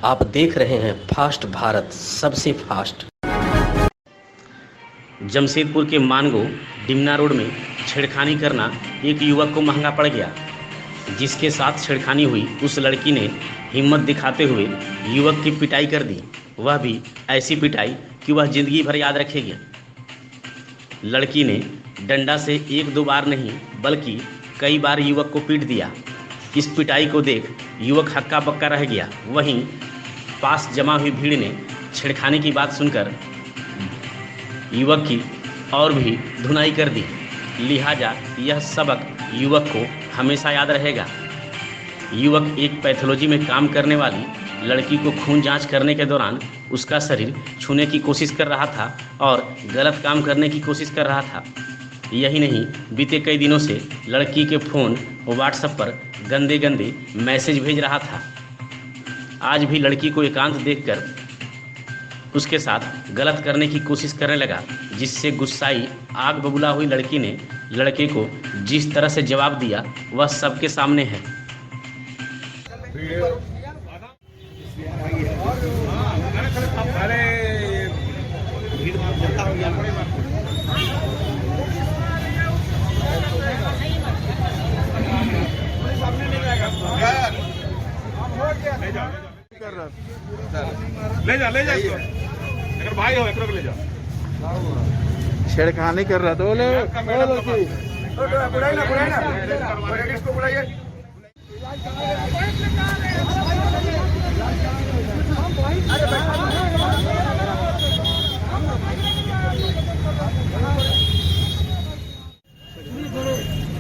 आप देख रहे हैं फास्ट भारत, सबसे फास्ट। जमशेदपुर के मानगो डिमना रोड में छेड़खानी करना एक युवक को महंगा पड़ गया। जिसके साथ छेड़खानी हुई उस लड़की ने हिम्मत दिखाते हुए युवक की पिटाई कर दी, वह भी ऐसी पिटाई कि वह जिंदगी भर याद रखेगी। लड़की ने डंडा से एक दो बार नहीं बल्कि कई बार युवक को पीट दिया। इस पिटाई को देख युवक हक्का बक्का रह गया। वहीं पास जमा हुई भीड़ ने छेड़खानी की बात सुनकर युवक की और भी धुनाई कर दी। लिहाजा यह सबक युवक को हमेशा याद रहेगा। युवक एक पैथोलॉजी में काम करने वाली लड़की को खून जांच करने के दौरान उसका शरीर छूने की कोशिश कर रहा था और गलत काम करने की कोशिश कर रहा था। यही नहीं, बीते कई दिनों से लड़की के फ़ोन और व्हाट्सएप पर गंदे गंदे मैसेज भेज रहा था। आज भी लड़की को एकांत देखकर उसके साथ गलत करने की कोशिश करने लगा, जिससे गुस्साई आग बबूला हुई लड़की ने लड़के को जिस तरह से जवाब दिया वह सबके सामने है। ले जा अगर भाई हो एक ले जा। छेड़खानी कर रहा तो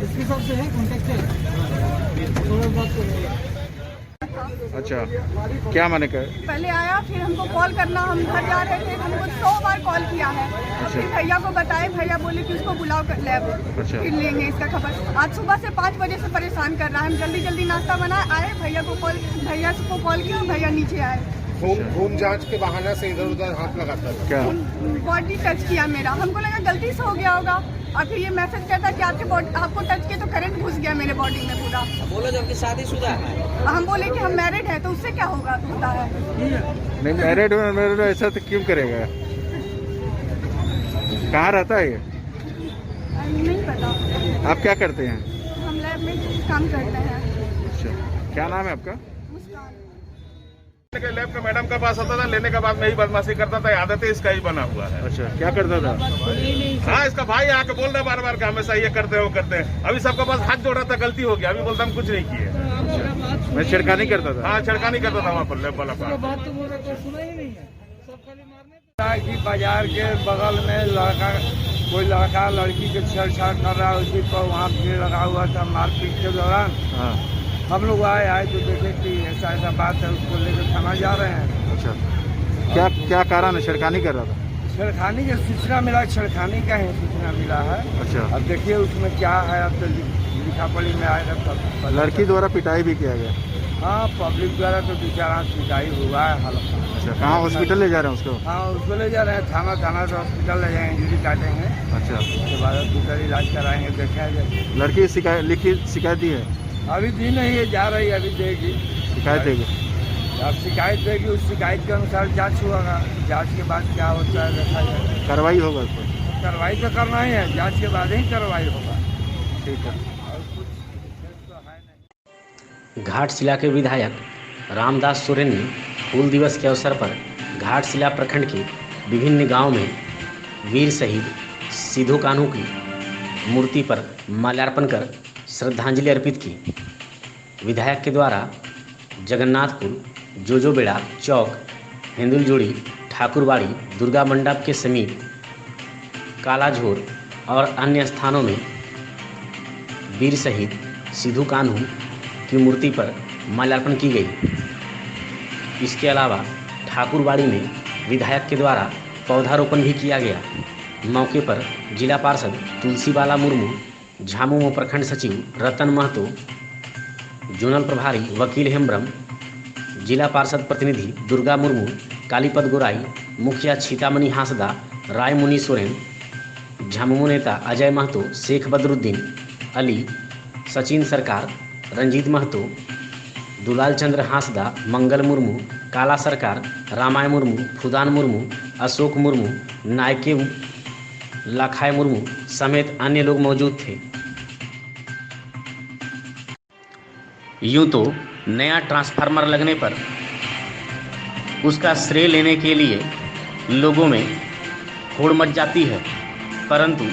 इसके हिसाब से है कॉन्टेक्ट है थोड़ा बहुत। अच्छा, क्या मैंने कहा? पहले आया, फिर हमको कॉल करना, हम घर जा रहे थे, हमको 100 बार कॉल किया है। फिर भैया को बताए, भैया बोले कि उसको बुलाओ कर लैब, फिर लेंगे इसका खबर। आज सुबह से 5 बजे से परेशान कर रहा है। हम जल्दी जल्दी नाश्ता बनाए, आए, भैया को कॉल किया, भैया नीचे आए। खून जांच के बहाने से इधर उधर हाथ लगाता है। क्या बॉडी टच किया मेरा, हमको लगा गलती से हो गया होगा। और फिर ये मैसेज कहता कि आपको टच किया तो करंट घुस गया मेरे बॉडी में पूरा। बोलो जब कि शादीशुदा है। हम बोले कि हम मैरिड है तो उससे क्या होता है। नहीं, मैरिड ऐसा तो क्यों करेगा? कहाँ रहता है ये? नहीं पता। आप क्या करते हैं? हम लैब में काम करते हैं। अच्छा, क्या नाम है आपका? लैब के मैडम के पास आता था, लेने के बाद में ही बदमाशी करता था। आदत है इसका ही बना हुआ है। अच्छा, क्या करता था? हाँ, इसका भाई आके बोल रहा बार बार कि हमेशा ये करते हैं वो करते हैं। अभी सबके पास हाथ जोड़ रहा था, गलती हो गया। अभी बोलता हम कुछ नहीं किए। मैं छेड़खानी करता था। हाँ, छेड़खानी करता था वहाँ पर लैब वाला का। बात तो बोल रहा सुना ही नहीं है, सब खाली मारने कि बाजार के बगल में कोई लड़का लड़की के छेड़छाड़ कर रहा है, उसी पर वहाँ भीड़ लगा हुआ था। मारपीट के दौरान हम लोग आए तो देखे कि ऐसा बात है, उसको लेकर थाना जा रहे हैं। अच्छा, क्या कारण है? छेड़खानी कर रहा था? छेड़खानी की सूचना मिला, छेड़खानी का ही सूचना मिला है। अच्छा, अब देखिए उसमें क्या है, अब तो लिखा पढ़ी में आएगा तब। लड़की द्वारा पिटाई भी किया गया? हाँ, पब्लिक द्वारा तो बेचारा पिटाई हुआ है हल्का। अच्छा, कहाँ हॉस्पिटल ले जा रहे हैं उसको? हाँ, उसको ले जा रहे हैं थाना तो हॉस्पिटल ले जाएंगे, इंजरी काटेंगे। अच्छा, उसके बाद दूसरा इलाज कराएंगे, देखा जाए। लड़की शिकायत दी है? अभी दी नहीं है, जा रही है, अभी देगी शिकायत देगी। अब शिकायत देगी, उस शिकायत के अनुसार जांच होगा। जांच के बाद क्या होता है देखा जाए। कार्रवाई होगा उस पर? कार्रवाई तो करना ही है, जांच के बाद ही कार्रवाई होगा। ठीक है। और कुछ तो है नहीं। घाटशिला के विधायक रामदास सोरेन ने हूल दिवस के अवसर पर घाटशिला प्रखंड के विभिन्न गांवों में वीर शहीद सिधो कान्हू की मूर्ति पर माल्यार्पण कर श्रद्धांजलि अर्पित की। विधायक के द्वारा जगन्नाथपुर, जोजोबेड़ा चौक, हिंदुलजोड़ी, ठाकुरबाड़ी, दुर्गा मंडप के समीप कालाझोर और अन्य स्थानों में वीर शहीद सिधो कान्हू की मूर्ति पर माल्यार्पण की गई। इसके अलावा ठाकुरबाड़ी में विधायक के द्वारा पौधारोपण भी किया गया। मौके पर जिला पार्षद तुलसीबाला मुर्मू, झामुमो प्रखंड सचिव रतन महतो, जोनल प्रभारी वकील हेम्ब्रम, जिला पार्षद प्रतिनिधि दुर्गा मुर्मू, कालीपद गोराई, मुखिया छीतामणि हांसदा, राय मुनि सोरेन, झामुमो नेता अजय महतो, शेख बदरुद्दीन अली, सचिन सरकार, रंजीत महतो, दुलाल चंद्र हांसदा, मंगल मुर्मू, काला सरकार, रामाय मुर्मू, फुदान मुर्मू, अशोक मुर्मू, नायके लाखाय मुर्मू समेत अन्य लोग मौजूद थे। यूं तो नया ट्रांसफार्मर लगने पर उसका श्रेय लेने के लिए लोगों में होड़ मच जाती है, परंतु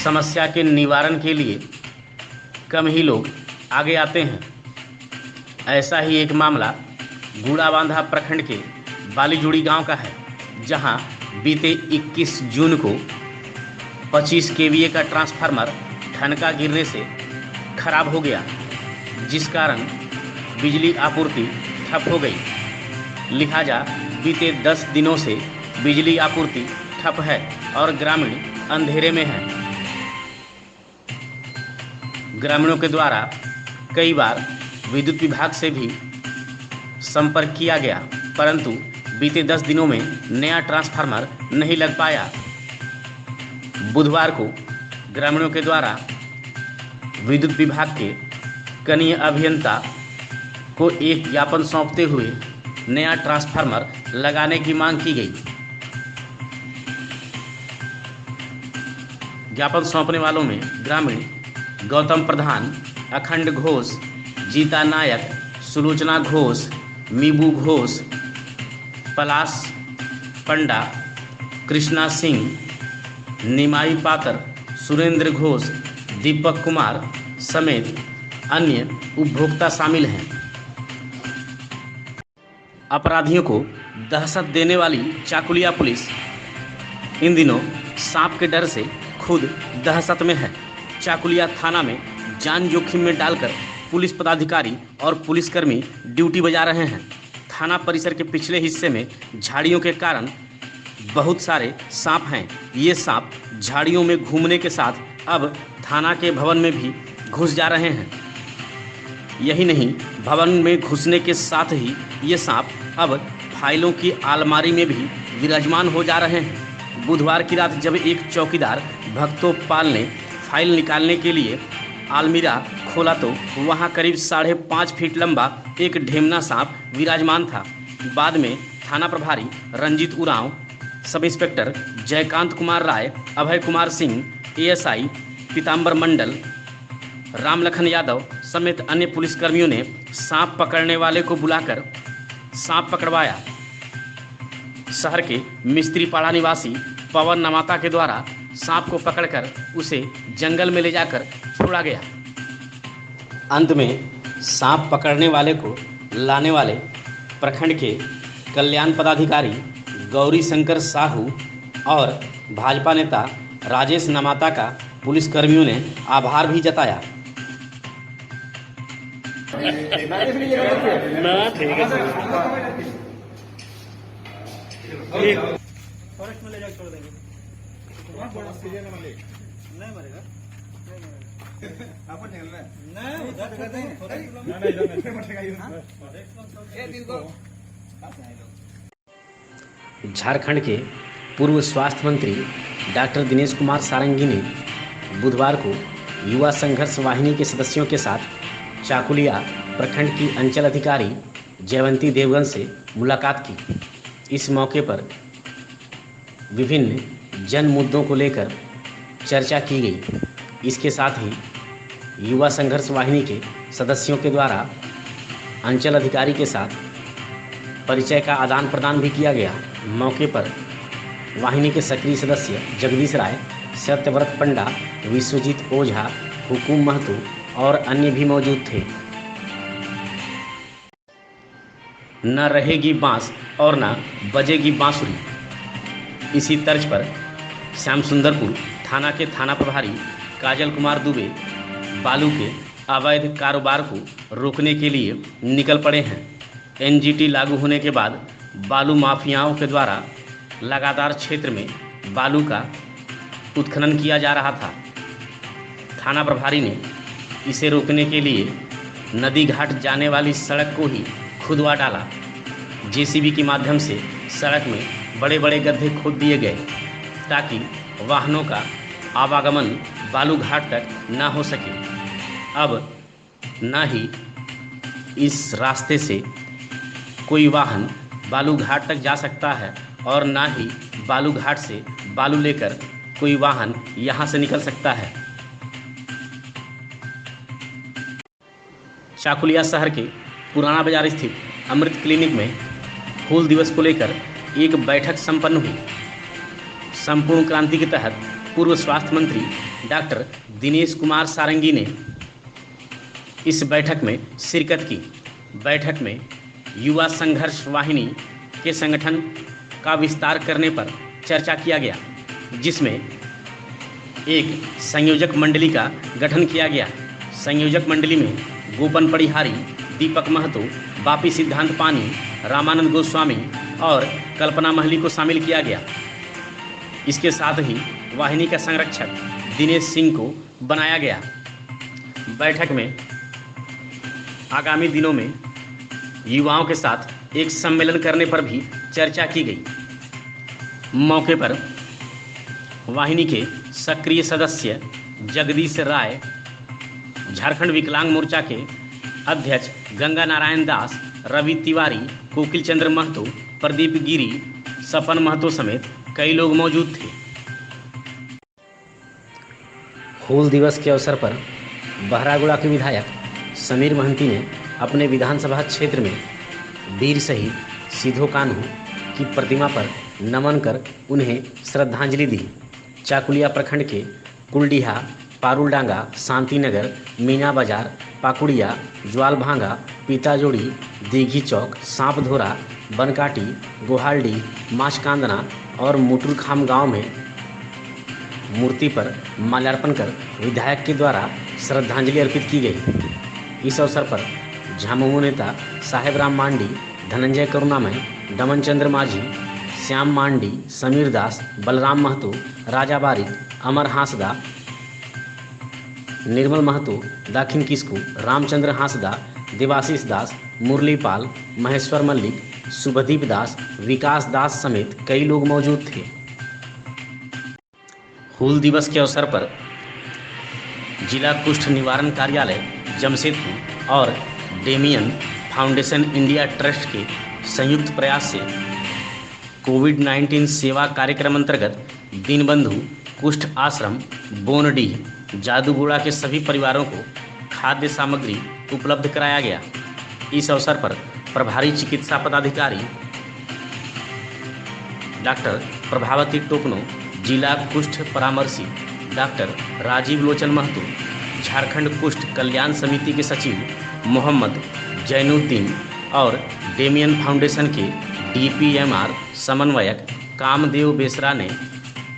समस्या के निवारण के लिए कम ही लोग आगे आते हैं। ऐसा ही एक मामला गूड़ाबांधा प्रखंड के बालीजुड़ी गांव का है, जहां बीते 21 जून को 25 केवीए का ट्रांसफार्मर ठनका गिरने से खराब हो गया, जिस कारण बिजली आपूर्ति ठप हो गई। लिहाजा बीते 10 दिनों से बिजली आपूर्ति ठप है और ग्रामीण अंधेरे में हैं। ग्रामीणों के द्वारा कई बार विद्युत विभाग से भी संपर्क किया गया, परंतु बीते 10 दिनों में नया ट्रांसफार्मर नहीं लग पाया। बुधवार को ग्रामीणों के द्वारा विद्युत विभाग के कनीय अभियंता को एक ज्ञापन सौंपते हुए नया ट्रांसफार्मर लगाने की मांग की गई। ज्ञापन सौंपने वालों में ग्रामीण गौतम प्रधान, अखंड घोष, जीता नायक, सुलोचना घोष, मीबू घोष, पलाश पंडा, कृष्णा सिंह, निमाई पाकर, सुरेंद्र घोष, दीपक कुमार समेत अन्य उपभोक्ता शामिल हैं। अपराधियों को दहशत देने वाली चाकुलिया पुलिस इन दिनों सांप के डर से खुद दहशत में है। चाकुलिया थाना में जान जोखिम में डालकर पुलिस पदाधिकारी और पुलिसकर्मी ड्यूटी बजा रहे हैं। थाना परिसर के पिछले हिस्से में झाड़ियों के कारण बहुत सारे सांप हैं। ये सांप झाड़ियों में घूमने के साथ अब थाना के भवन में भी घुस जा रहे हैं। यही नहीं, भवन में घुसने के साथ ही ये सांप अब फाइलों की अलमारी में भी विराजमान हो जा रहे हैं। बुधवार की रात जब एक चौकीदार भक्तोपाल ने फाइल निकालने के लिए अलमीरा खोला तो वहां करीब 5.5 फीट लंबा एक ढेमना सांप विराजमान था। बाद में थाना प्रभारी Ranjit Oraon, sub inspector Jaikant Kumar Rai, Abhay Kumar Singh, ASI पीताम्बर मंडल, रामलखन यादव समेत अन्य पुलिसकर्मियों ने सांप पकड़ने वाले को बुलाकर सांप पकड़वाया। शहर के मिस्त्रीपाड़ा निवासी पवन नमाता के द्वारा सांप को पकड़कर उसे जंगल में ले जाकर छोड़ा गया। अंत में सांप पकड़ने वाले को लाने वाले प्रखंड के कल्याण पदाधिकारी गौरी शंकर साहू और भाजपा नेता राजेश नमाता का पुलिसकर्मियों ने आभार भी जताया। फॉरेस्ट में ले जाकर छोड़ देंगे। नहीं मरेगा। नहीं उधर कर देंगे। झारखंड के पूर्व स्वास्थ्य मंत्री डॉक्टर दिनेश कुमार सारंगी ने बुधवार को युवा संघर्ष वाहिनी के सदस्यों के साथ चाकुलिया प्रखंड की अंचल अधिकारी जयवंती देवगन से मुलाकात की। इस मौके पर विभिन्न जन मुद्दों को लेकर चर्चा की गई। इसके साथ ही युवा संघर्ष वाहिनी के सदस्यों के द्वारा अंचल अधिकारी के साथ परिचय का आदान प्रदान भी किया गया। मौके पर वाहिनी के सक्रिय सदस्य जगदीश राय, सत्यव्रत पंडा, विश्वजीत ओझा, हुकुम महतो और अन्य भी मौजूद थे। न रहेगी बांस और न बजेगी बांसुरी, इसी तर्ज पर श्याम सुंदरपुर थाना के थाना प्रभारी काजल कुमार दुबे बालू के अवैध कारोबार को रोकने के लिए निकल पड़े हैं। एनजीटी लागू होने के बाद बालू माफियाओं के द्वारा लगातार क्षेत्र में बालू का उत्खनन किया जा रहा था। थाना प्रभारी ने इसे रोकने के लिए नदी घाट जाने वाली सड़क को ही खुदवा डाला। जेसीबी के माध्यम से सड़क में बड़े बड़े गड्ढे खोद दिए गए ताकि वाहनों का आवागमन बालू घाट तक ना हो सके। अब न ही इस रास्ते से कोई वाहन बालूघाट तक जा सकता है और ना ही बालूघाट से बालू लेकर कोई वाहन यहाँ से निकल सकता है। चाकुलिया शहर के पुराना बाजार स्थित अमृत क्लिनिक में हूल दिवस को लेकर एक बैठक संपन्न हुई। संपूर्ण क्रांति के तहत पूर्व स्वास्थ्य मंत्री डॉक्टर दिनेश कुमार सारंगी ने इस बैठक में शिरकत की। बैठक में युवा संघर्ष वाहिनी के संगठन का विस्तार करने पर चर्चा किया गया, जिसमें एक संयोजक मंडली का गठन किया गया। संयोजक मंडली में गोपन परिहारी, दीपक महतो, बापी सिद्धांत पानी, रामानंद गोस्वामी और कल्पना महली को शामिल किया गया। इसके साथ ही वाहिनी का संरक्षक दिनेश सिंह को बनाया गया। बैठक में आगामी दिनों में युवाओं के साथ एक सम्मेलन करने पर भी चर्चा की गई। मौके पर वाहिनी के सक्रिय सदस्य जगदीश राय, झारखंड विकलांग मोर्चा के अध्यक्ष गंगा नारायण दास, रवि तिवारी, कोकिल चंद्र महतो, प्रदीप गिरी, सपन महतो समेत कई लोग मौजूद थे। हूल दिवस के अवसर पर बहरागुड़ा के विधायक समीर महंती ने अपने विधानसभा क्षेत्र में वीर शहीद सिधो कान्हू की प्रतिमा पर नमन कर उन्हें श्रद्धांजलि दी। चाकुलिया प्रखंड के कुलडीहा, पारुलडांगा, शांतिनगर, मीना बाजार, पाकुड़िया, ज्वालभांगा, पीताजोड़ी, दीघी चौक, सांपधोरा, बनकाटी, गोहाल्डी, माचकांदना और मुटुरखाम गांव में मूर्ति पर माल्यार्पण कर विधायक के द्वारा श्रद्धांजलि अर्पित की गई। इस अवसर पर झामुमो नेता साहेब राम मांडी, धनंजय करुणामय, दमन चंद्र माझी, श्याम मांडी, समीर दास, बलराम महतो, राजा बारिक, अमर हांसदा, निर्मल महतो, दाखिन किस्कू, रामचंद्र हांसदा, देवाशीष दास, मुरली पाल, महेश्वर मल्लिक, शुभदीप दास, विकास दास समेत कई लोग मौजूद थे। हूल दिवस के अवसर पर जिला कुष्ठ निवारण कार्यालय जमशेदपुर और डेमियन फाउंडेशन इंडिया ट्रस्ट के संयुक्त प्रयास से कोविड-19 सेवा कार्यक्रम अंतर्गत दीनबंधु कुष्ठ आश्रम बोनडीह, जादूगोड़ा के सभी परिवारों को खाद्य सामग्री उपलब्ध कराया गया। इस अवसर पर प्रभारी चिकित्सा पदाधिकारी डॉक्टर प्रभावती टोकनो, जिला कुष्ठ परामर्शी डॉक्टर राजीव लोचन महतो, झारखंड कुष्ठ कल्याण समिति के सचिव मोहम्मद जैनुद्दीन और डेमियन फाउंडेशन के DPMR समन्वयक कामदेव बेसरा ने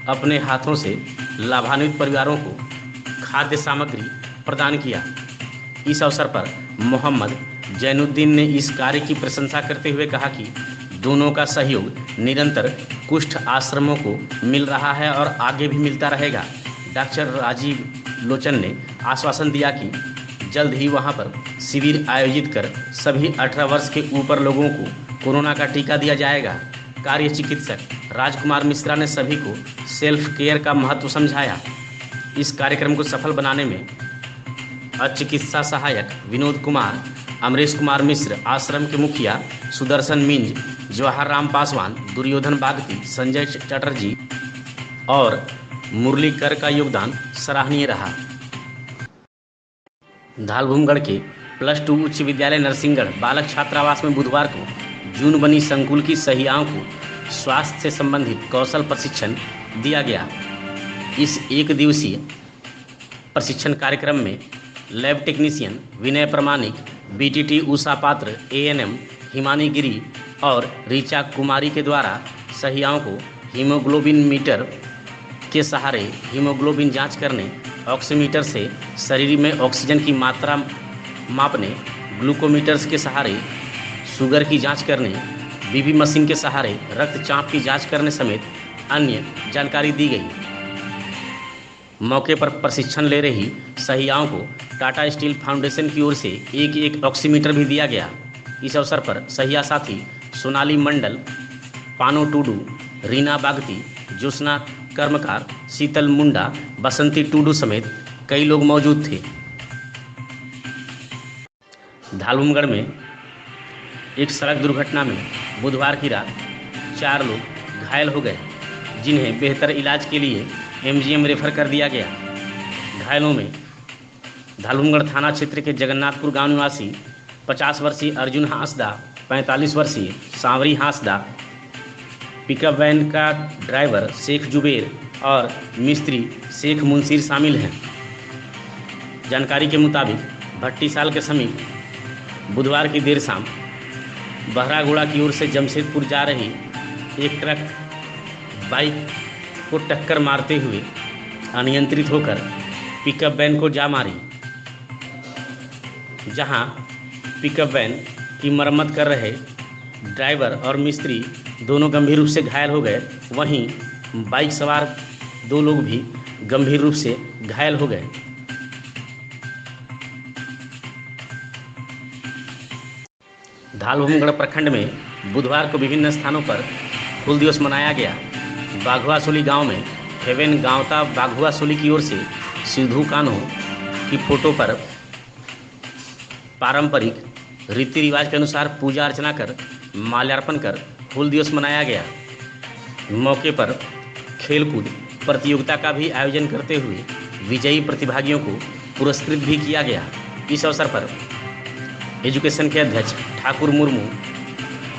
अपने हाथों से लाभान्वित परिवारों को खाद्य सामग्री प्रदान किया। इस अवसर पर मोहम्मद जैनुद्दीन ने इस कार्य की प्रशंसा करते हुए कहा कि दोनों का सहयोग निरंतर कुष्ठ आश्रमों को मिल रहा है और आगे भी मिलता रहेगा। डॉक्टर राजीव लोचन ने आश्वासन दिया कि जल्द ही वहां पर शिविर आयोजित कर सभी 18 वर्ष के ऊपर लोगों को कोरोना का टीका दिया जाएगा। कार्य चिकित्सक राजकुमार मिश्रा ने सभी को सेल्फ केयर का महत्व समझाया। इस कार्यक्रम को सफल बनाने में चिकित्सा सहायक विनोद कुमार, अमरीश कुमार मिश्र, आश्रम के मुखिया सुदर्शन मिंज, जवाहर राम पासवान, दुर्योधन बागती, संजय चटर्जी और मुरली कर का योगदान सराहनीय रहा। धालभूमगढ़ के +2 उच्च विद्यालय नरसिंहगढ़ बालक छात्रावास में बुधवार को जून बनी संकुल की सहियाओं को स्वास्थ्य से संबंधित कौशल प्रशिक्षण दिया गया। इस एक दिवसीय प्रशिक्षण कार्यक्रम में लैब टेक्नीशियन विनय प्रमाणिक, BTT उषा पात्र, ANM हिमानी गिरी और ऋचा कुमारी के द्वारा सहियाओं को हीमोग्लोबिन मीटर के सहारे हीमोग्लोबिन जांच करने, ऑक्सीमीटर से शरीर में ऑक्सीजन की मात्रा मापने, ग्लूकोमीटर्स के सहारे शुगर की जांच करने, बीबी मशीन के सहारे रक्तचाप की जांच करने समेत अन्य जानकारी दी गई। मौके पर प्रशिक्षण ले रही सहियाओं को टाटा स्टील फाउंडेशन की ओर से एक ऑक्सीमीटर भी दिया गया। इस अवसर पर सहिया साथी सोनाली मंडल, पानो टूडू, रीना बागती, ज्योत्सना कर्मकार, शीतल मुंडा, बसंती टूडू समेत कई लोग मौजूद थे। धालुमगढ़ में एक सड़क दुर्घटना में बुधवार की रात 4 लोग घायल हो गए, जिन्हें बेहतर इलाज के लिए MGM रेफर कर दिया गया। घायलों में धालुमगढ़ थाना क्षेत्र के जगन्नाथपुर गांव निवासी 50 वर्षीय अर्जुन हांसदा, 45 वर्षीय सांवरी हांसदा, पिकअप वैन का ड्राइवर शेख जुबेर और मिस्त्री शेख मुंशीर शामिल हैं। जानकारी के मुताबिक भट्टीसाल के समीप बुधवार की देर शाम बहरागोड़ा की ओर से जमशेदपुर जा रही एक ट्रक बाइक को टक्कर मारते हुए अनियंत्रित होकर पिकअप वैन को जा मारी। जहां पिकअप वैन की मरम्मत कर रहे ड्राइवर और मिस्त्री दोनों गंभीर रूप से घायल हो गए, वहीं बाइक सवार 2 लोग भी गंभीर रूप से घायल हो गए। धालुमगढ़ प्रखंड में बुधवार को विभिन्न स्थानों पर हूल दिवस मनाया गया। बाघुआसोली गांव में हेवेन गांवता बाघुआसोली की ओर से सिद्धू कान्हू की फोटो पर पारंपरिक रीति रिवाज के अनुसार पूजा अर्चना कर माल्यार्पण कर हूल दिवस मनाया गया। मौके पर खेलकूद प्रतियोगिता का भी आयोजन करते हुए विजयी प्रतिभागियों को पुरस्कृत भी किया गया। इस अवसर पर एजुकेशन के अध्यक्ष ठाकुर मुर्मू,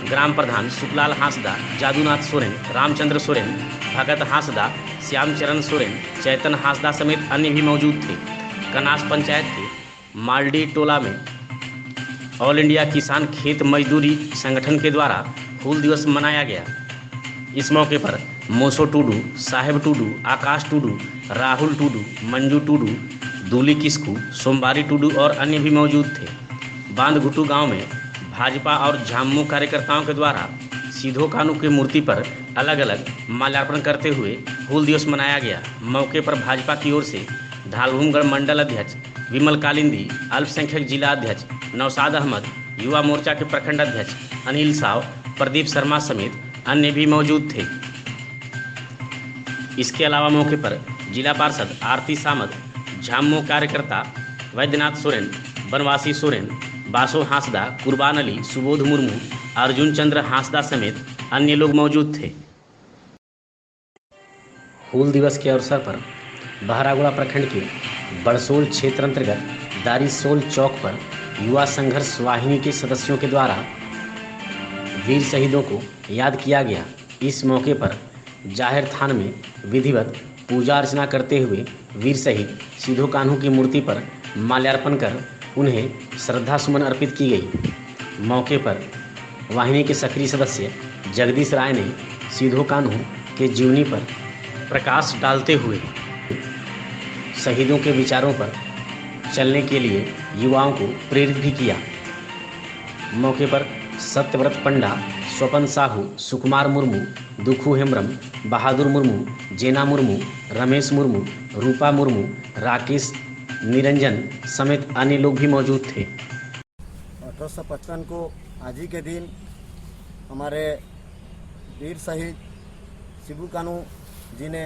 ग्राम प्रधान सुखलाल हांसदा, जादूनाथ सोरेन, रामचंद्र सोरेन, भगत हांसदा, श्यामचरण सोरेन, चैतन हांसदा समेत अन्य भी मौजूद थे। कनास पंचायत के मालडी टोला में ऑल इंडिया किसान खेत मजदूरी संगठन के द्वारा हूल दिवस मनाया गया। इस मौके पर मोसो टूडू, साहेब टूडू, आकाश टूडू, राहुल टूडू, मंजू टूडू, दूली किस्कू, सोमवारी टूडू और अन्य भी मौजूद थे। बांधघुटू गांव में भाजपा और झामुमो कार्यकर्ताओं के द्वारा सिद्धू कान्हू की मूर्ति पर अलग अलग माल्यार्पण करते हुए हूल दिवस मनाया गया। मौके पर भाजपा की ओर से धालुमगढ़ मंडल अध्यक्ष विमल कालिंदी, अल्पसंख्यक जिला अध्यक्ष नौशाद अहमद, युवा मोर्चा के प्रखंड अध्यक्ष अनिल साव, प्रदीप शर्मा समेत अन्य भी मौजूद थे। इसके अलावा मौके पर जिला पार्षद आरती सामत, झामुमो कार्यकर्ता वैद्यनाथ सोरेन, बनवासी सोरेन, बासो हांसदा, कुर्बान अली, सुबोध मुर्मू, अर्जुन चंद्र हांसदा समेत अन्य लोग मौजूद थे। हूल दिवस के अवसर पर बहरागोड़ा प्रखंड के बड़सोल क्षेत्र अंतर्गत दारीसोल चौक पर युवा संघर्ष वाहिनी के सदस्यों के द्वारा वीर शहीदों को याद किया गया। इस मौके पर जाहिर थान में विधिवत पूजा अर्चना करते हुए वीर शहीद सिद्धू कान्हू की मूर्ति पर माल्यार्पण कर उन्हें श्रद्धा सुमन अर्पित की गई। मौके पर वाहिनी के सक्रिय सदस्य जगदीश राय ने सिद्धू कान्हू के जीवनी पर प्रकाश डालते हुए शहीदों के विचारों पर चलने के लिए युवाओं को प्रेरित भी किया। मौके पर सत्यव्रत पंडा, स्वपन साहू, सुकुमार मुर्मू, दुखू हेम्ब्रम, बहादुर मुर्मू, जेना मुर्मू, रमेश मुर्मू, रूपा मुर्मू, राकेश निरंजन समेत अन्य लोग भी मौजूद थे। 1855 को आज ही के दिन हमारे वीर शहीद सिद्धू कान्हू जी ने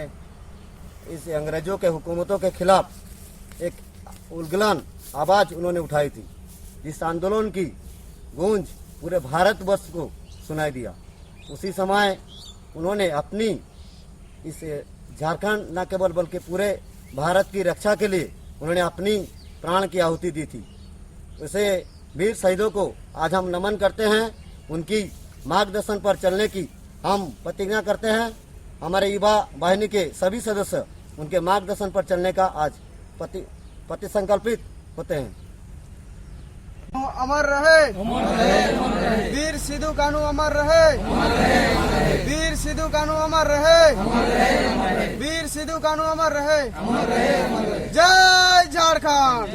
इस अंग्रेजों के हुकूमतों के खिलाफ एक उलगलन आवाज़ उन्होंने उठाई थी, जिस आंदोलन की गूंज पूरे भारतवर्ष को सुनाई दिया। उसी समय उन्होंने अपनी इस झारखंड न केवल बल्कि पूरे भारत की रक्षा के लिए उन्होंने अपनी प्राण की आहुति दी थी। उसे वीर शहीदों को आज हम नमन करते हैं। उनकी मार्गदर्शन पर चलने की हम प्रतिज्ञा करते हैं। हमारे युवा वाहिनी के सभी सदस्य उनके मार्गदर्शन पर चलने का आज प्रतिसंकल्पित होते हैं। अमर रहे वीर सिद्धू कान्हू, अमर रहे वीर सिद्धू कान्हू, अमर रहे वीर सिद्धू कान्हू, अमर रहे। जय झारखंड।